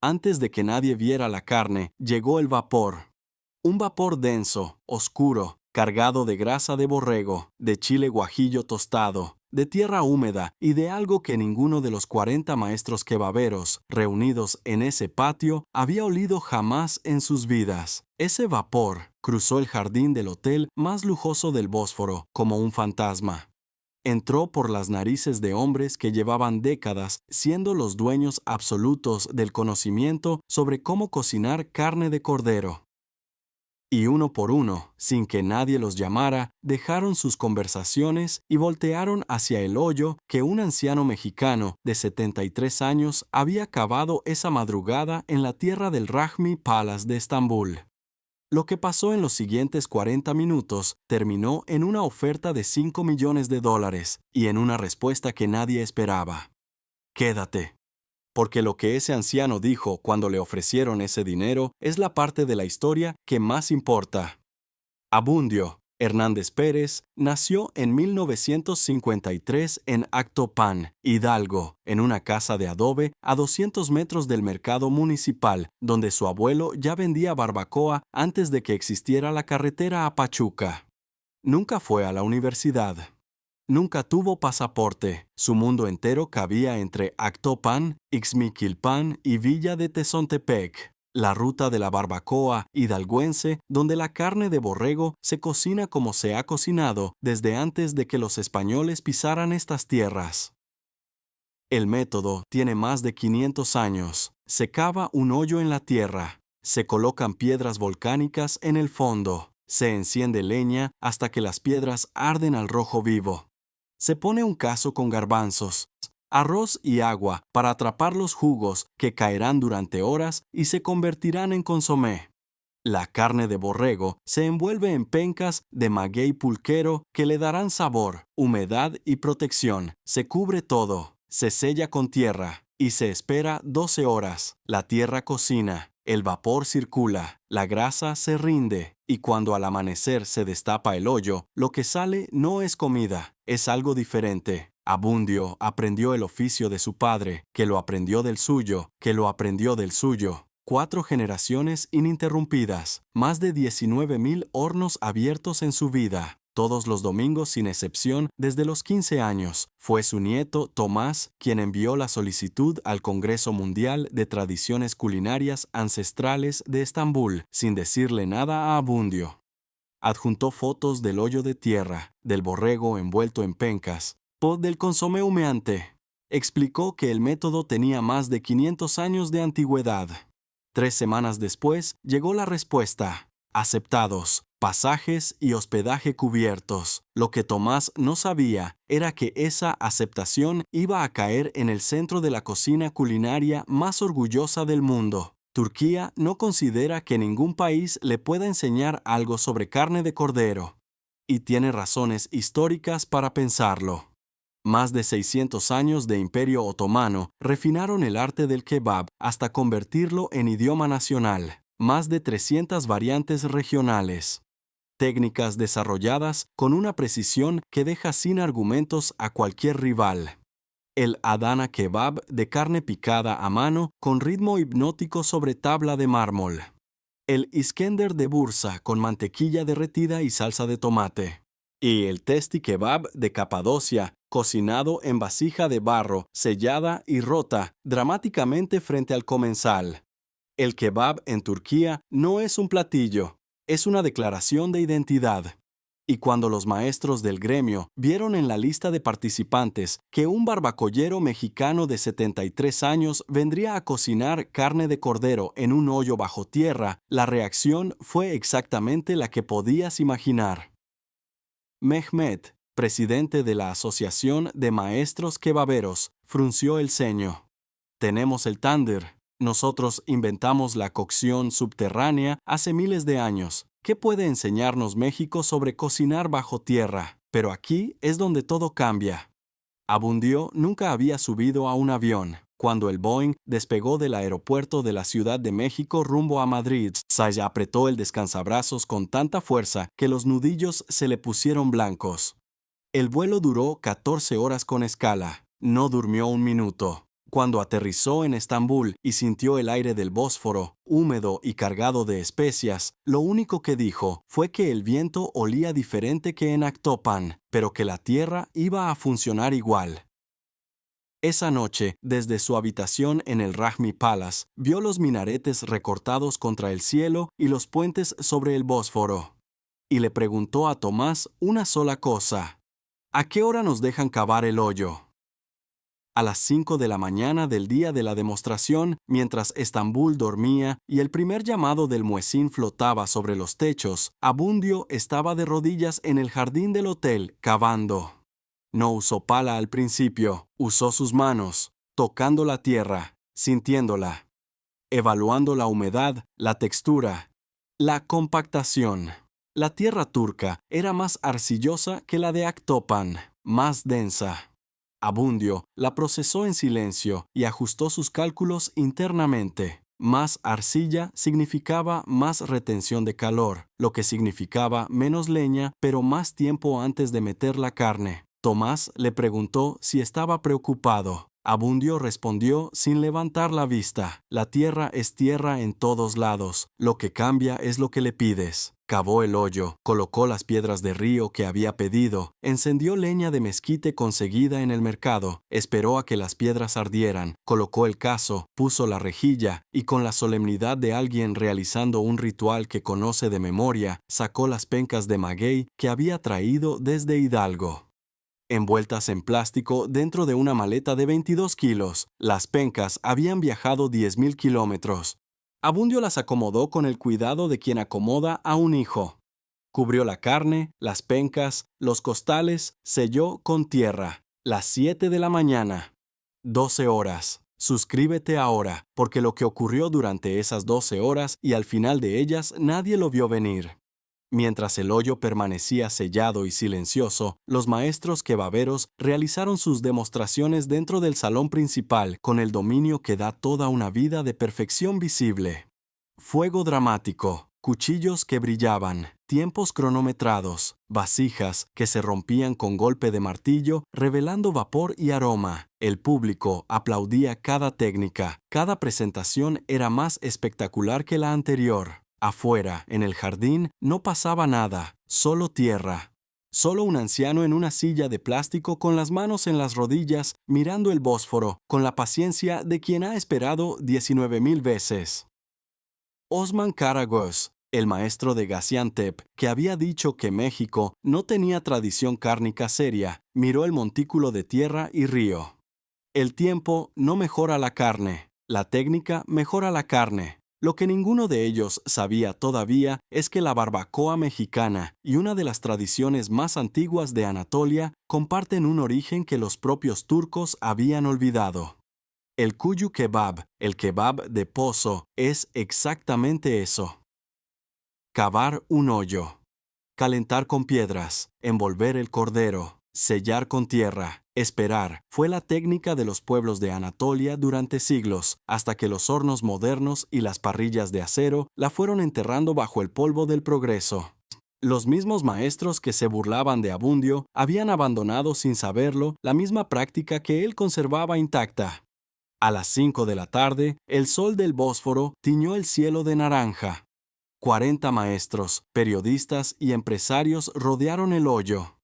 Antes de que nadie viera la carne, llegó el vapor. Un vapor denso, oscuro, cargado de grasa de borrego, de chile guajillo tostado, de tierra húmeda y de algo que ninguno de los 40 maestros kebaberos reunidos en ese patio había olido jamás en sus vidas. Ese vapor cruzó el jardín del hotel más lujoso del Bósforo como un fantasma. Entró por las narices de hombres que llevaban décadas siendo los dueños absolutos del conocimiento sobre cómo cocinar carne de cordero. Y uno por uno, sin que nadie los llamara, dejaron sus conversaciones y voltearon hacia el hoyo que un anciano mexicano de 73 años había cavado esa madrugada en la tierra del Rajmi Palace de Estambul. Lo que pasó en los siguientes 40 minutos terminó en una oferta de $5 millones y en una respuesta que nadie esperaba. Quédate. Porque lo que ese anciano dijo cuando le ofrecieron ese dinero es la parte de la historia que más importa. Abundio Hernández Pérez nació en 1953 en Actopan, Hidalgo, en una casa de adobe a 200 metros del mercado municipal, donde su abuelo ya vendía barbacoa antes de que existiera la carretera a Pachuca. Nunca fue a la universidad. Nunca tuvo pasaporte. Su mundo entero cabía entre Actopan, Ixmiquilpan y Villa de Tezontepec, la ruta de la barbacoa hidalguense donde la carne de borrego se cocina como se ha cocinado desde antes de que los españoles pisaran estas tierras. El método tiene más de 500 años. Se cava un hoyo en la tierra. Se colocan piedras volcánicas en el fondo. Se enciende leña hasta que las piedras arden al rojo vivo. Se pone un cazo con garbanzos, arroz y agua para atrapar los jugos que caerán durante horas y se convertirán en consomé. La carne de borrego se envuelve en pencas de maguey pulquero que le darán sabor, humedad y protección. Se cubre todo, se sella con tierra y se espera 12 horas. La tierra cocina, el vapor circula, la grasa se rinde y cuando al amanecer se destapa el hoyo, lo que sale no es comida, es algo diferente. Abundio aprendió el oficio de su padre, que lo aprendió del suyo, que lo aprendió del suyo. 4 generaciones ininterrumpidas, más de 19,000 hornos abiertos en su vida, todos los domingos sin excepción desde los 15 años. Fue su nieto, Tomás, quien envió la solicitud al Congreso Mundial de Tradiciones Culinarias Ancestrales de Estambul, sin decirle nada a Abundio. Adjuntó fotos del hoyo de tierra, del borrego envuelto en pencas, del consomé humeante. Explicó que el método tenía más de 500 años de antigüedad. 3 semanas después llegó la respuesta. Aceptados, pasajes y hospedaje cubiertos. Lo que Tomás no sabía era que esa aceptación iba a caer en el centro de la cocina culinaria más orgullosa del mundo. Turquía no considera que ningún país le pueda enseñar algo sobre carne de cordero. Y tiene razones históricas para pensarlo. Más de 600 años de Imperio Otomano refinaron el arte del kebab hasta convertirlo en idioma nacional. Más de 300 variantes regionales. Técnicas desarrolladas con una precisión que deja sin argumentos a cualquier rival. El Adana Kebab de carne picada a mano con ritmo hipnótico sobre tabla de mármol. El Iskender de Bursa con mantequilla derretida y salsa de tomate. Y el Testi Kebab de Capadocia, cocinado en vasija de barro, sellada y rota dramáticamente frente al comensal. El kebab en Turquía no es un platillo, es una declaración de identidad. Y cuando los maestros del gremio vieron en la lista de participantes que un barbacollero mexicano de 73 años vendría a cocinar carne de cordero en un hoyo bajo tierra, la reacción fue exactamente la que podías imaginar. Mehmet, presidente de la Asociación de Maestros Kebaberos, frunció el ceño. Tenemos el tánder. Nosotros inventamos la cocción subterránea hace miles de años. ¿Qué puede enseñarnos México sobre cocinar bajo tierra? Pero aquí es donde todo cambia. Abundio nunca había subido a un avión. Cuando el Boeing despegó del aeropuerto de la Ciudad de México rumbo a Madrid, Saya apretó el descansabrazos con tanta fuerza que los nudillos se le pusieron blancos. El vuelo duró 14 horas con escala. No durmió un minuto. Cuando aterrizó en Estambul y sintió el aire del Bósforo, húmedo y cargado de especias, lo único que dijo fue que el viento olía diferente que en Aktopan, pero que la tierra iba a funcionar igual. Esa noche, desde su habitación en el Rajmi Palace, vio los minaretes recortados contra el cielo y los puentes sobre el Bósforo. Y le preguntó a Tomás una sola cosa: ¿a qué hora nos dejan cavar el hoyo? A las 5 de la mañana del día de la demostración, mientras Estambul dormía y el primer llamado del muezín flotaba sobre los techos, Abundio estaba de rodillas en el jardín del hotel, cavando. No usó pala al principio, usó sus manos, tocando la tierra, sintiéndola, evaluando la humedad, la textura, la compactación. La tierra turca era más arcillosa que la de Aktopan, más densa. Abundio la procesó en silencio y ajustó sus cálculos internamente. Más arcilla significaba más retención de calor, lo que significaba menos leña, pero más tiempo antes de meter la carne. Tomás le preguntó si estaba preocupado. Abundio respondió sin levantar la vista: la tierra es tierra en todos lados, lo que cambia es lo que le pides. Cavó el hoyo, colocó las piedras de río que había pedido, encendió leña de mezquite conseguida en el mercado, esperó a que las piedras ardieran, colocó el cazo, puso la rejilla y con la solemnidad de alguien realizando un ritual que conoce de memoria, sacó las pencas de maguey que había traído desde Hidalgo. Envueltas en plástico dentro de una maleta de 22 kilos, las pencas habían viajado 10.000 kilómetros. Abundio las acomodó con el cuidado de quien acomoda a un hijo. Cubrió la carne, las pencas, los costales, selló con tierra. Las 7 de la mañana. 12 horas. Suscríbete ahora, porque lo que ocurrió durante esas 12 horas y al final de ellas nadie lo vio venir. Mientras el hoyo permanecía sellado y silencioso, los maestros kebaberos realizaron sus demostraciones dentro del salón principal con el dominio que da toda una vida de perfección visible. Fuego dramático, cuchillos que brillaban, tiempos cronometrados, vasijas que se rompían con golpe de martillo, revelando vapor y aroma. El público aplaudía cada técnica, cada presentación era más espectacular que la anterior. Afuera, en el jardín, no pasaba nada, solo tierra. Solo un anciano en una silla de plástico con las manos en las rodillas, mirando el Bósforo, con la paciencia de quien ha esperado 19.000 veces. Osman Karagöz, el maestro de Gaziantep, que había dicho que México no tenía tradición cárnica seria, miró el montículo de tierra y río. El tiempo no mejora la carne, la técnica mejora la carne. Lo que ninguno de ellos sabía todavía es que la barbacoa mexicana y una de las tradiciones más antiguas de Anatolia comparten un origen que los propios turcos habían olvidado. El kuyu kebab, el kebab de pozo, es exactamente eso. Cavar un hoyo. Calentar con piedras, envolver el cordero, sellar con tierra, esperar, fue la técnica de los pueblos de Anatolia durante siglos, hasta que los hornos modernos y las parrillas de acero la fueron enterrando bajo el polvo del progreso. Los mismos maestros que se burlaban de Abundio habían abandonado sin saberlo la misma práctica que él conservaba intacta. A las 5 de la tarde, el sol del Bósforo tiñó el cielo de naranja. 40 maestros, periodistas y empresarios rodearon el hoyo.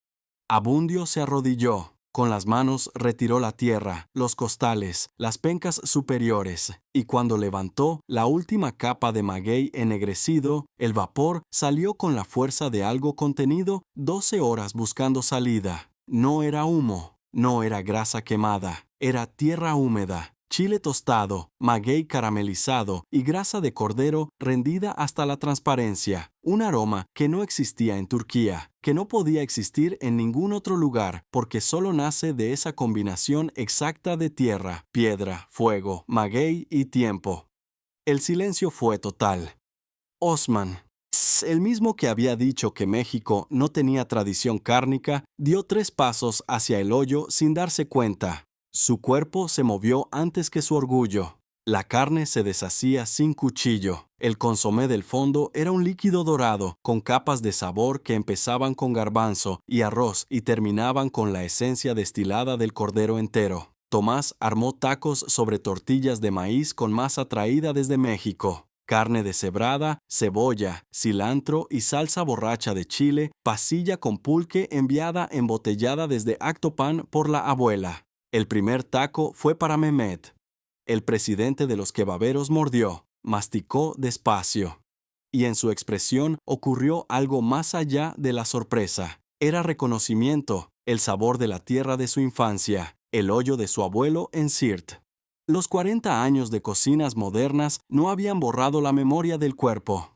Abundio se arrodilló, con las manos retiró la tierra, los costales, las pencas superiores, y cuando levantó la última capa de maguey ennegrecido, el vapor salió con la fuerza de algo contenido 12 horas buscando salida. No era humo, no era grasa quemada, era tierra húmeda. Chile tostado, maguey caramelizado y grasa de cordero rendida hasta la transparencia, un aroma que no existía en Turquía, que no podía existir en ningún otro lugar porque solo nace de esa combinación exacta de tierra, piedra, fuego, maguey y tiempo. El silencio fue total. Osman, el mismo que había dicho que México no tenía tradición cárnica, dio 3 pasos hacia el hoyo sin darse cuenta. Su cuerpo se movió antes que su orgullo. La carne se deshacía sin cuchillo. El consomé del fondo era un líquido dorado, con capas de sabor que empezaban con garbanzo y arroz y terminaban con la esencia destilada del cordero entero. Tomás armó tacos sobre tortillas de maíz con masa traída desde México, carne deshebrada, cebolla, cilantro y salsa borracha de chile, pasilla con pulque enviada embotellada desde Actopan por la abuela. El primer taco fue para Mehmet. El presidente de los kebaberos mordió, masticó despacio. Y en su expresión ocurrió algo más allá de la sorpresa. Era reconocimiento, el sabor de la tierra de su infancia, el hoyo de su abuelo en Siirt. Los 40 años de cocinas modernas no habían borrado la memoria del cuerpo.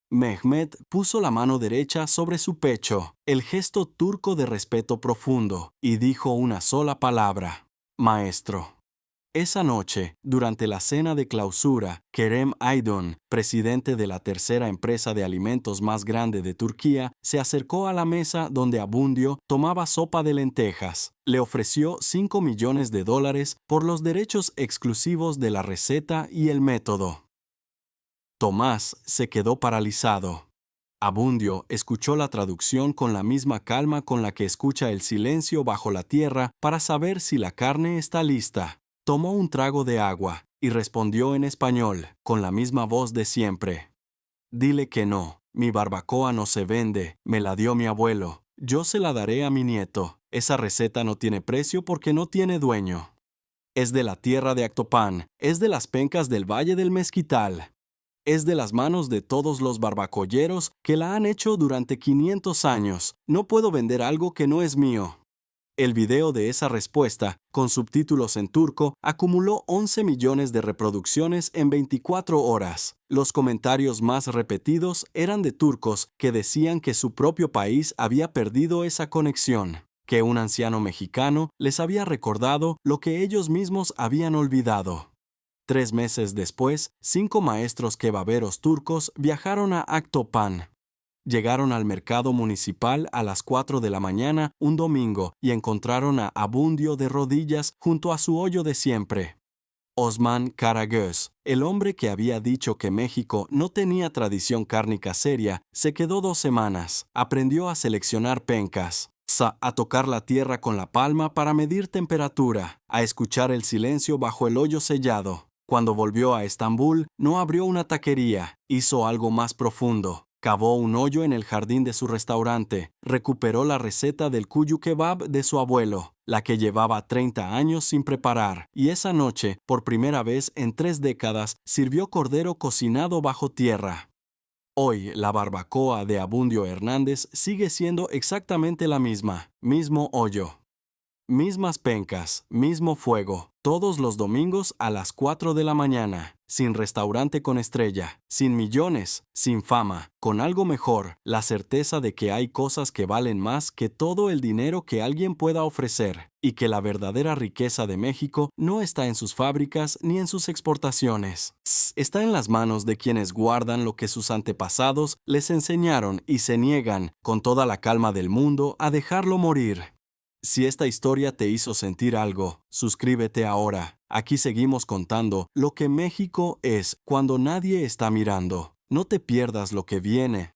Mehmet puso la mano derecha sobre su pecho, el gesto turco de respeto profundo, y dijo una sola palabra: maestro. Esa noche, durante la cena de clausura, Kerem Aydın, presidente de la tercera empresa de alimentos más grande de Turquía, se acercó a la mesa donde Abundio tomaba sopa de lentejas. Le ofreció $5 millones por los derechos exclusivos de la receta y el método. Tomás se quedó paralizado. Abundio escuchó la traducción con la misma calma con la que escucha el silencio bajo la tierra para saber si la carne está lista. Tomó un trago de agua y respondió en español, con la misma voz de siempre. Dile que no, mi barbacoa no se vende, me la dio mi abuelo. Yo se la daré a mi nieto. Esa receta no tiene precio porque no tiene dueño. Es de la tierra de Actopan, es de las pencas del Valle del Mezquital. Es de las manos de todos los barbacolleros que la han hecho durante 500 años. No puedo vender algo que no es mío. El video de esa respuesta, con subtítulos en turco, acumuló 11 millones de reproducciones en 24 horas. Los comentarios más repetidos eran de turcos que decían que su propio país había perdido esa conexión, que un anciano mexicano les había recordado lo que ellos mismos habían olvidado. 3 meses después, 5 maestros kebaberos turcos viajaron a Actopan. Llegaron al mercado municipal a las 4 de la mañana un domingo y encontraron a Abundio de rodillas junto a su hoyo de siempre. Osman Karagöz, el hombre que había dicho que México no tenía tradición cárnica seria, se quedó 2 semanas, aprendió a seleccionar pencas, a tocar la tierra con la palma para medir temperatura, a escuchar el silencio bajo el hoyo sellado. Cuando volvió a Estambul, no abrió una taquería, hizo algo más profundo. Cavó un hoyo en el jardín de su restaurante, recuperó la receta del kuyu kebab de su abuelo, la que llevaba 30 años sin preparar, y esa noche, por primera vez en 3 décadas, sirvió cordero cocinado bajo tierra. Hoy, la barbacoa de Abundio Hernández sigue siendo exactamente la misma, mismo hoyo. Mismas pencas, mismo fuego, todos los domingos a las 4 de la mañana, sin restaurante con estrella, sin millones, sin fama, con algo mejor, la certeza de que hay cosas que valen más que todo el dinero que alguien pueda ofrecer, y que la verdadera riqueza de México no está en sus fábricas ni en sus exportaciones. Está en las manos de quienes guardan lo que sus antepasados les enseñaron y se niegan, con toda la calma del mundo, a dejarlo morir. Si esta historia te hizo sentir algo, suscríbete ahora. Aquí seguimos contando lo que México es cuando nadie está mirando. No te pierdas lo que viene.